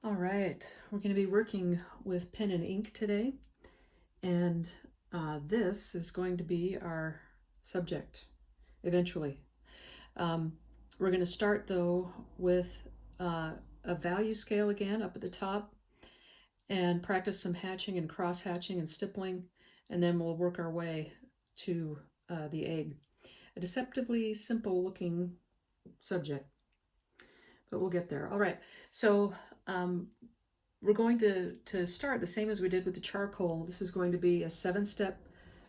All right, we're going to be working with pen and ink today, and this is going to be our subject eventually. Um, we're going to start though with a value scale again up at the top and practice some hatching and cross hatching and stippling, and then we'll work our way to the egg. A deceptively simple looking subject, but we'll get there. All right, so we're going to start the same as we did with the charcoal. This is going to be a 7-step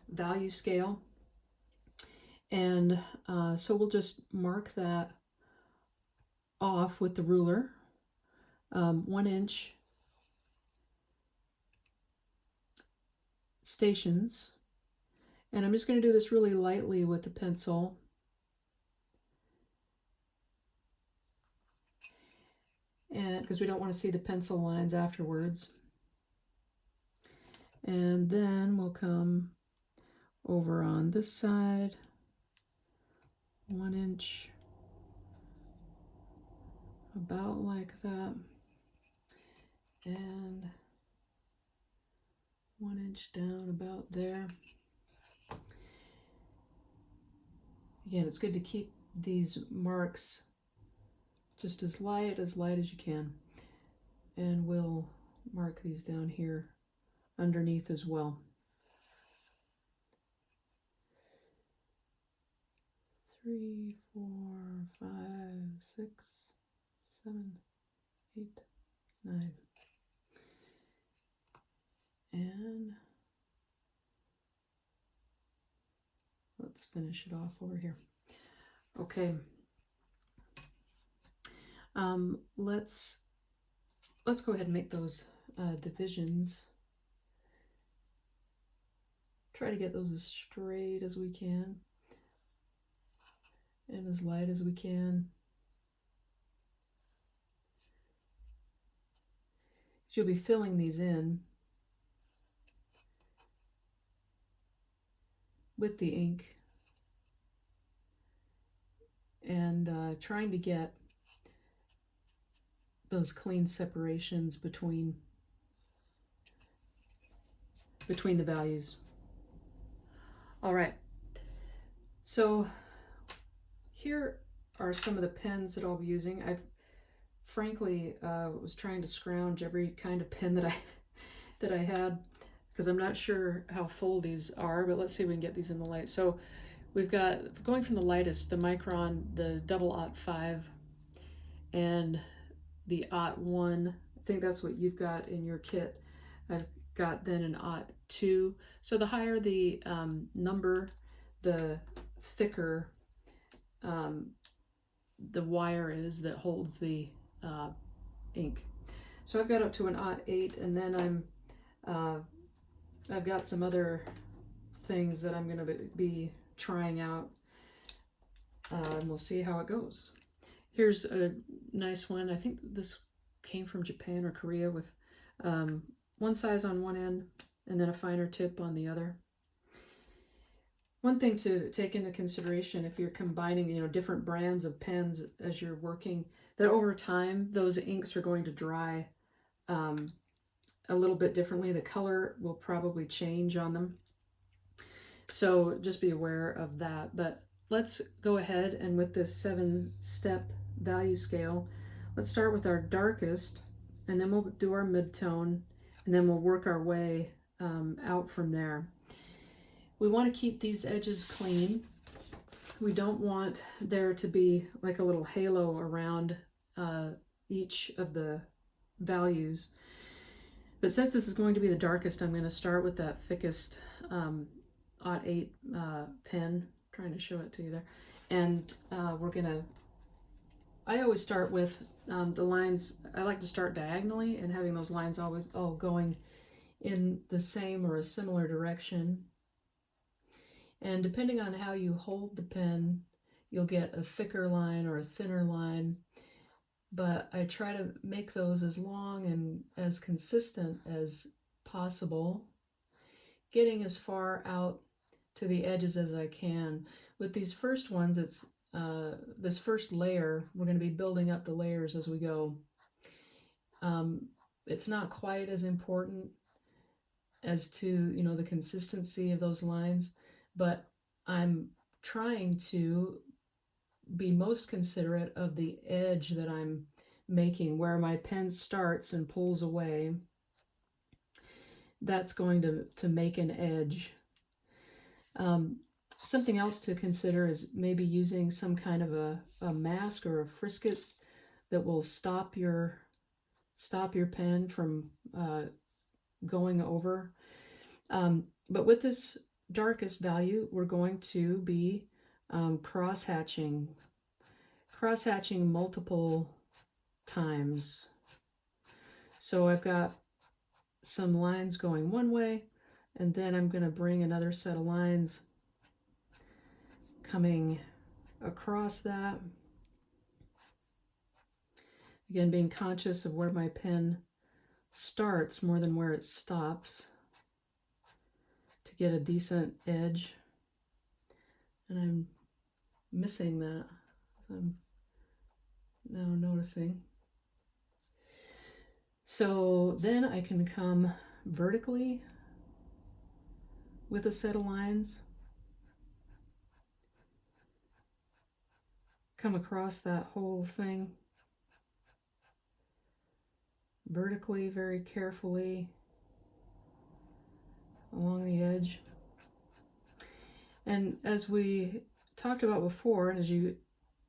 value scale. And so we'll just mark that off with the ruler, 1 inch stations. And I'm just going to do this really lightly with the pencil. And because we don't want to see the pencil lines afterwards. And then we'll come over on this side, 1 inch, about like that, and 1 inch down about there. Again, it's good to keep these marks just as light as you can. And we'll mark these down here underneath as well. 3, 4, 5, 6, 7, 8, 9. And let's finish it off over here. Okay. Let's go ahead and make those divisions. Try to get those as straight as we can and as light as we can. You'll be filling these in with the ink and trying to get those clean separations between the values. All right, so here are some of the pens that I'll be using. I've frankly was trying to scrounge every kind of pen that I had, because I'm not sure how full these are, but let's see if we can get these in the light. So we've got, going from the lightest, the Micron, the 005, and the 01. I think that's what you've got in your kit. I've got then an 02. So the higher the number, the thicker the wire is that holds the ink. So I've got up to an 08, and then I've got some other things that I'm going to be trying out, and we'll see how it goes. Here's a nice one. I think this came from Japan or Korea, with one size on one end and then a finer tip on the other. One thing to take into consideration if you're combining, different brands of pens as you're working, that over time those inks are going to dry a little bit differently. The color will probably change on them. So just be aware of that. But let's go ahead, and with this 7-step value scale, let's start with our darkest, and then we'll do our mid-tone, and then we'll work our way out from there. We want to keep these edges clean. We don't want there to be like a little halo around each of the values. But since this is going to be the darkest, I'm going to start with that thickest 08 pen. I'm trying to show it to you there. And we're going to, I always start with the lines. I like to start diagonally and having those lines always all going in the same or a similar direction. And depending on how you hold the pen, you'll get a thicker line or a thinner line. But I try to make those as long and as consistent as possible, getting as far out to the edges as I can. With these first ones, it's this first layer, we're going to be building up the layers as we go. It's not quite as important as to, you know, the consistency of those lines, but I'm trying to be most considerate of the edge that I'm making, where my pen starts and pulls away. That's going to make an edge. Something else to consider is maybe using some kind of a mask or a frisket that will stop your pen from going over. But with this darkest value, we're going to be cross-hatching multiple times. So I've got some lines going one way, and then I'm going to bring another set of lines coming across that. Again, being conscious of where my pen starts more than where it stops to get a decent edge. And I'm missing that, so I'm now noticing. So then I can come vertically with a set of lines, come across that whole thing vertically, very carefully along the edge. And as we talked about before, and as you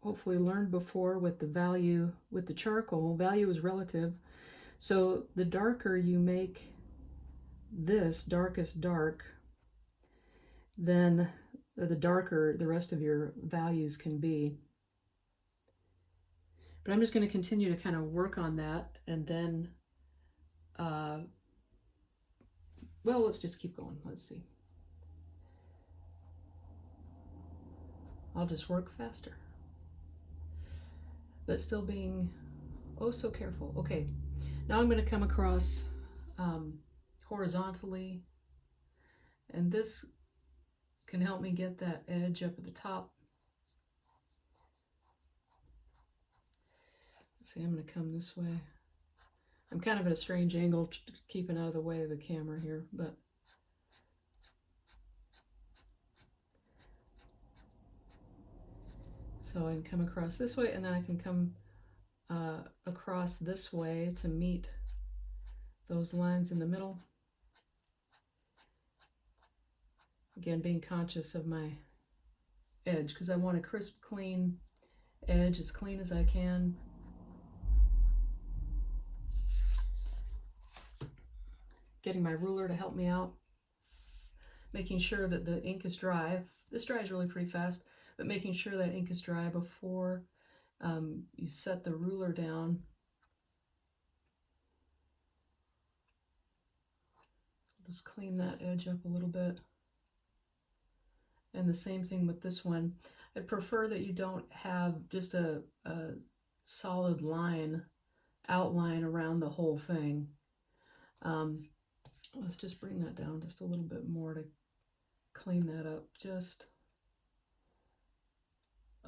hopefully learned before with the value, with the charcoal, value is relative. So the darker you make this darkest dark, then the darker the rest of your values can be. But I'm just going to continue to kind of work on that, and then, well, let's just keep going. Let's see. I'll just work faster, but still being oh so careful. Okay, now I'm going to come across horizontally, and this can help me get that edge up at the top. Let's see, I'm going to come this way. I'm kind of at a strange angle, keeping out of the way of the camera here, but so I can come across this way, and then I can come across this way to meet those lines in the middle. Again, being conscious of my edge, because I want a crisp, clean edge, as clean as I can. Getting my ruler to help me out, making sure that the ink is dry. This dries really pretty fast, but making sure that ink is dry before you set the ruler down. Just clean that edge up a little bit. And the same thing with this one. I'd prefer that you don't have just a solid line, outline around the whole thing. Let's just bring that down just a little bit more to clean that up just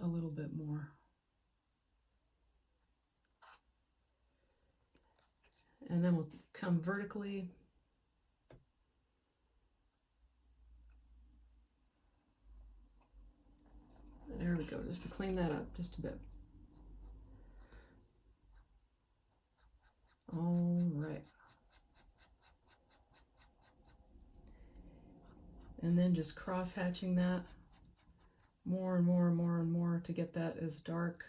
a little bit more. And then we'll come vertically. There we go, just to clean that up just a bit. All right. And then just cross-hatching that more and more and more and more to get that as dark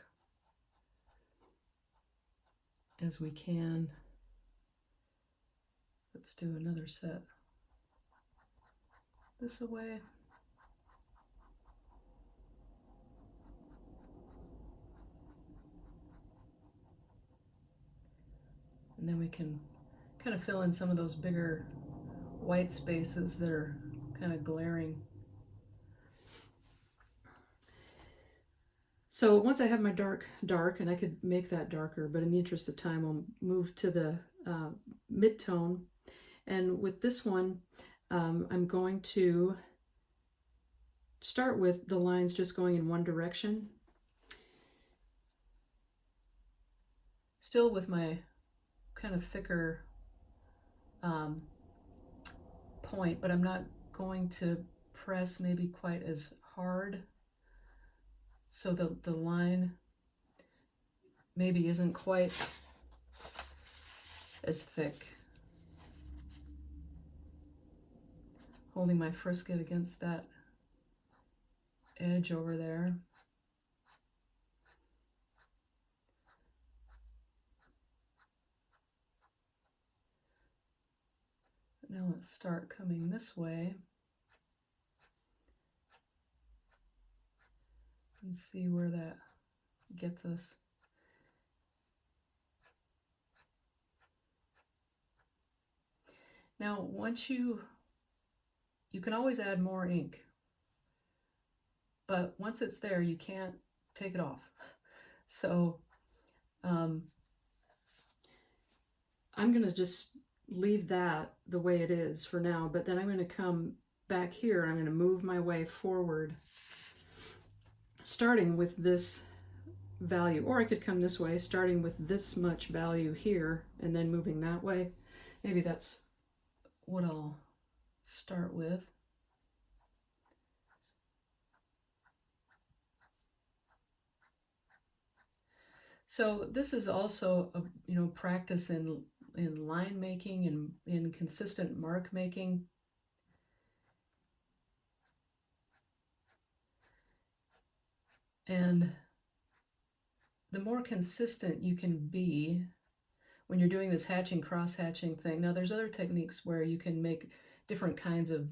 as we can. Let's do another set this away. And then we can kind of fill in some of those bigger white spaces that are kind of glaring. So once I have my dark, and I could make that darker, but in the interest of time, I'll move to the mid-tone. And with this one, I'm going to start with the lines just going in one direction. Still with my kind of thicker point, but I'm not going to press maybe quite as hard, so the line maybe isn't quite as thick. Holding my frisket against that edge over there. Now let's start coming this way and see where that gets us. Now, once you can always add more ink, but once it's there, you can't take it off. So I'm going to just leave that the way it is for now, but then I'm going to come back here. I'm going to move my way forward, starting with this value, or I could come this way, starting with this much value here and then moving that way. Maybe that's what I'll start with. So this is also a practice in line making and in consistent mark making. And the more consistent you can be when you're doing this hatching, cross hatching thing. Now there's other techniques where you can make different kinds of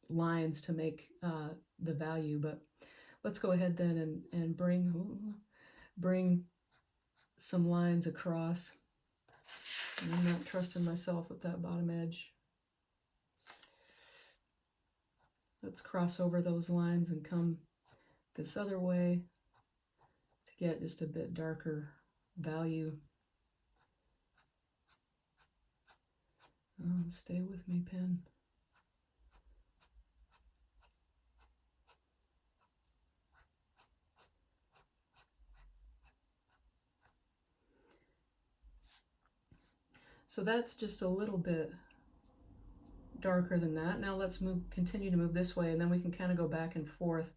lines to make the value, but let's go ahead then and bring some lines across. And I'm not trusting myself with that bottom edge. Let's cross over those lines and come this other way to get just a bit darker value. Oh, stay with me, pen. So that's just a little bit darker than that. Now let's continue to move this way, and then we can kind of go back and forth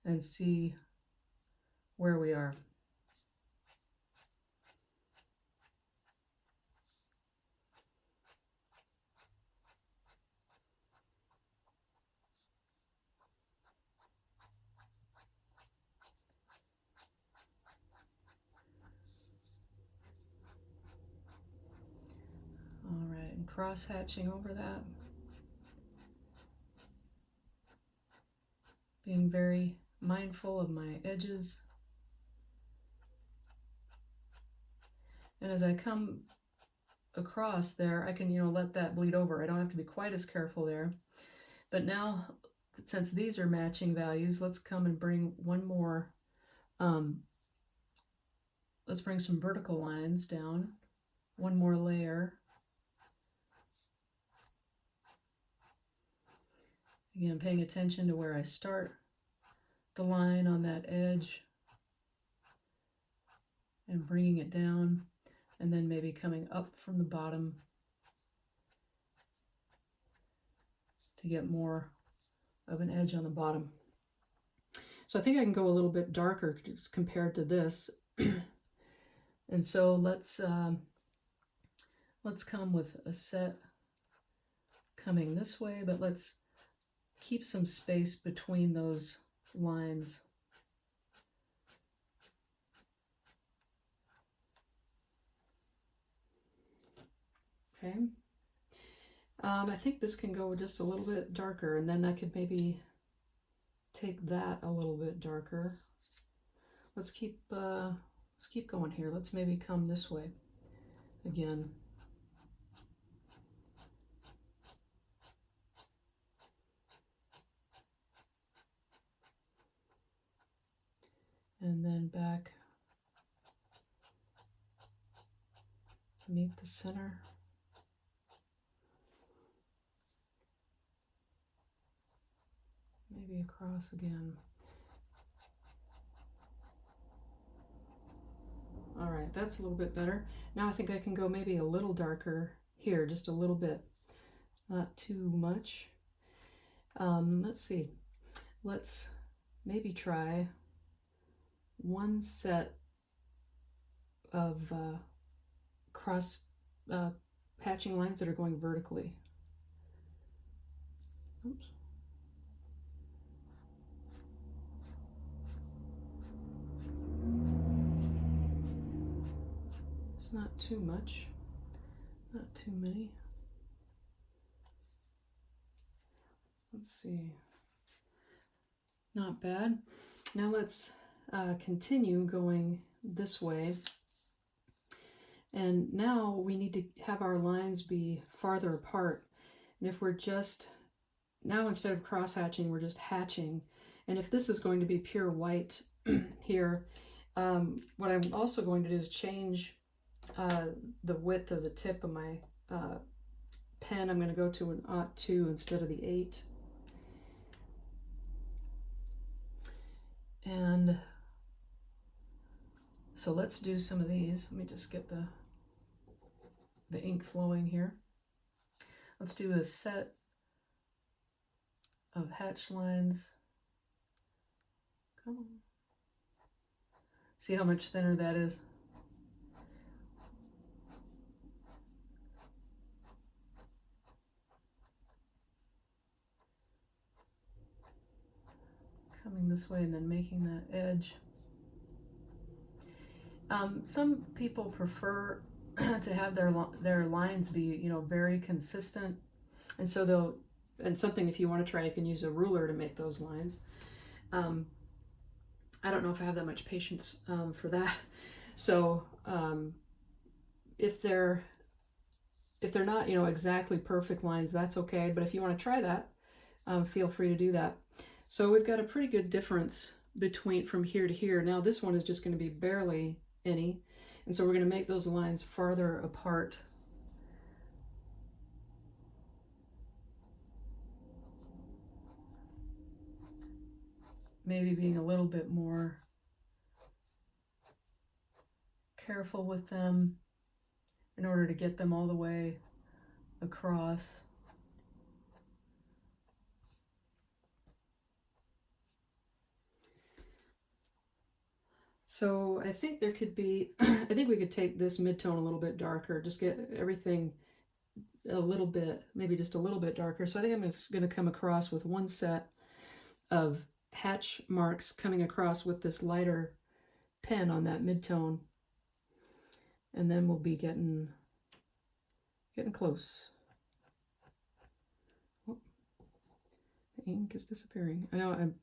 and see where we are. All right, and cross hatching over that. Being very mindful of my edges. And as I come across there, I can, let that bleed over. I don't have to be quite as careful there. But now, since these are matching values, let's come and bring one more. Let's bring some vertical lines down. One more layer. Again, paying attention to where I start the line on that edge and bringing it down, and then maybe coming up from the bottom to get more of an edge on the bottom. So I think I can go a little bit darker compared to this. And so let's come with a set coming this way, but let's keep some space between those lines. Okay. I think this can go just a little bit darker, and then I could maybe take that a little bit darker. Let's keep going here. Let's maybe come this way again. And then back to meet the center. Maybe across again. All right. right, that's a little bit better. Now I think I can go maybe a little darker here, just a little bit, not too much. Let's see, let's maybe try one set of cross hatching lines that are going vertically. Oops. It's not too much, not too many. Let's see. Not bad. Now let's continue going this way. And now we need to have our lines be farther apart. And if we're just, now instead of cross hatching, we're just hatching. And if this is going to be pure white here, what I'm also going to do is change the width of the tip of my pen. I'm going to go to an 0.2 instead of the 8. And so let's do some of these. Let me just get the ink flowing here. Let's do a set of hatch lines. Come on. See how much thinner that is? Coming this way and then making that edge. Some people prefer to have their lines be, you know, very consistent, and so they'll, and something, if you want to try, you can use a ruler to make those lines. I don't know if I have that much patience for that. So if they're not, you know, exactly perfect lines, that's okay. But if you want to try that, feel free to do that. So we've got a pretty good difference between from here to here. Now this one is just going to be barely any, and so we're going to make those lines farther apart. Maybe being a little bit more careful with them in order to get them all the way across. So I think there could be, I think we could take this mid-tone a little bit darker, just get everything a little bit, maybe just a little bit darker. So I think I'm just going to come across with one set of hatch marks coming across with this lighter pen on that mid-tone. And then we'll be getting close. Oh, the ink is disappearing. I know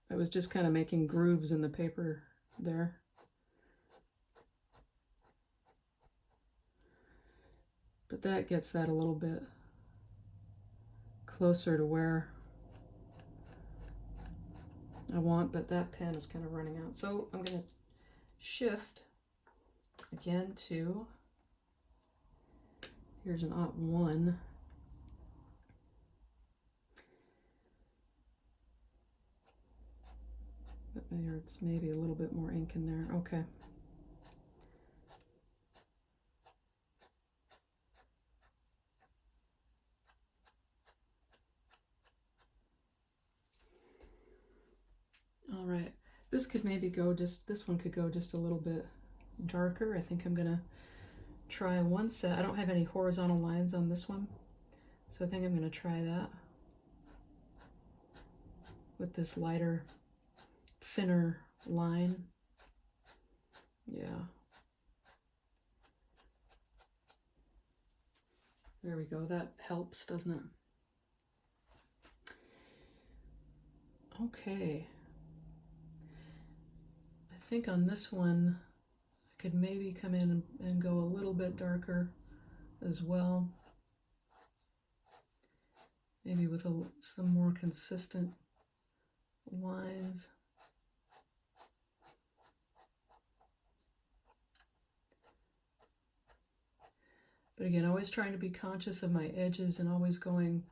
I was just kind of making grooves in the paper there. But that gets that a little bit closer to where I want, but that pen is kind of running out. So I'm going to shift again to, here's an 0.1. But there's maybe a little bit more ink in there. Okay. All right. This could maybe go just, this one could go just a little bit darker. I think I'm gonna try one set. I don't have any horizontal lines on this one, so I think I'm gonna try that with this lighter, thinner line. Yeah. There we go. That helps, doesn't it? Okay. I think on this one, I could maybe come in and go a little bit darker as well. Maybe with some more consistent lines. But again, always trying to be conscious of my edges and always going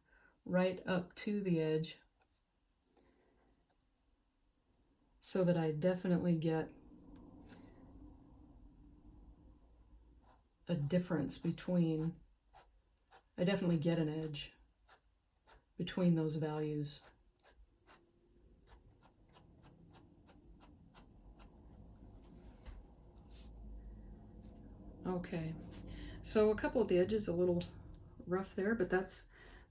right up to the edge so that I definitely get a difference between, I definitely get an edge between those values. Okay, so a couple of the edges a little rough there, but that's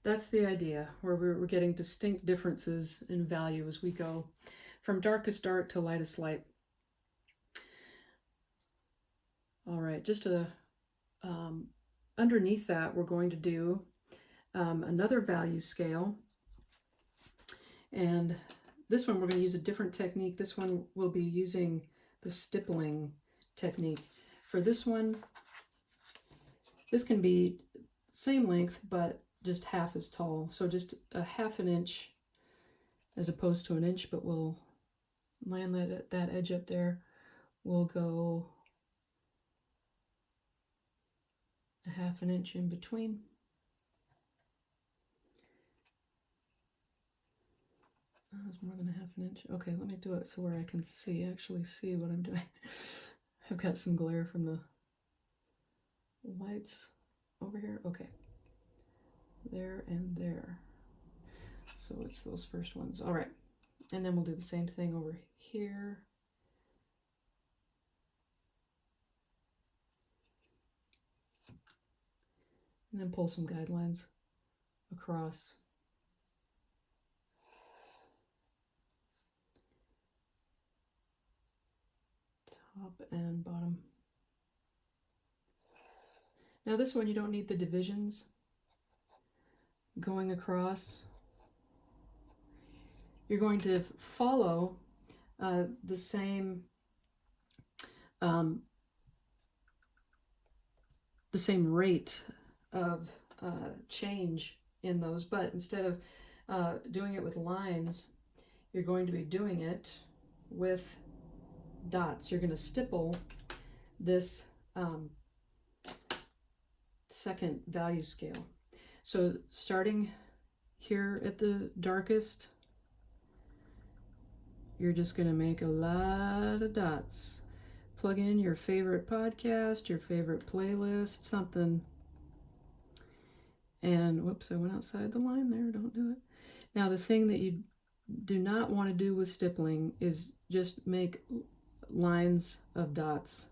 the idea, where we're getting distinct differences in value as we go from darkest dark to lightest light. All right, just underneath that, we're going to do another value scale. And this one, we're going to use a different technique. This one, we'll be using the stippling technique. For this one, this can be same length, but just half as tall. So just a half an inch as opposed to an inch, but we'll land that edge up there. We'll go a half an inch in between. Oh, that's more than a half an inch. Okay, let me do it so where I can actually see what I'm doing. I've got some glare from the lights over here. Okay, there and there. So it's those first ones. All right, and then we'll do the same thing over here. And then pull some guidelines across. Top and bottom. Now this one, you don't need the divisions going across. You're going to follow the same rate of change in those, but instead of doing it with lines, you're going to be doing it with dots. You're going to stipple this second value scale. So starting here at the darkest, you're just going to make a lot of dots. Plug in your favorite podcast, your favorite playlist, something. And whoops, I went outside the line there. Don't do it. Now the thing that you do not want to do with stippling is just make lines of dots.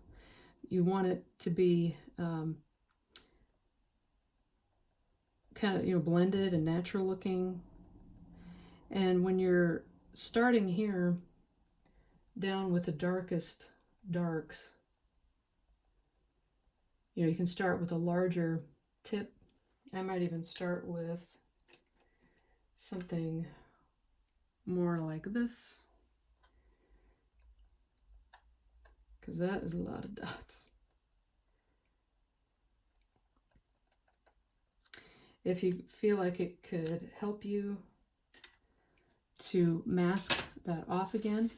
You want it to be kind of, blended and natural looking. And when you're starting here down with the darkest darks, you can start with a larger tip. I might even start with something more like this, because that is a lot of dots. If you feel like it could help you to mask that off again,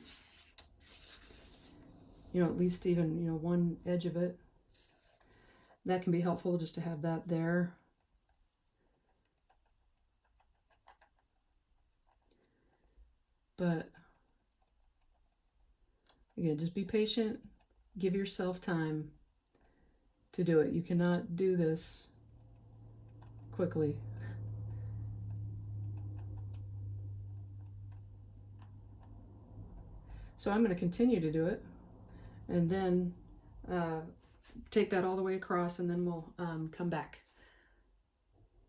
at least even, one edge of it, that can be helpful just to have that there. But again, just be patient, give yourself time to do it. You cannot do this quickly. So I'm going to continue to do it, and then take that all the way across, and then we'll come back.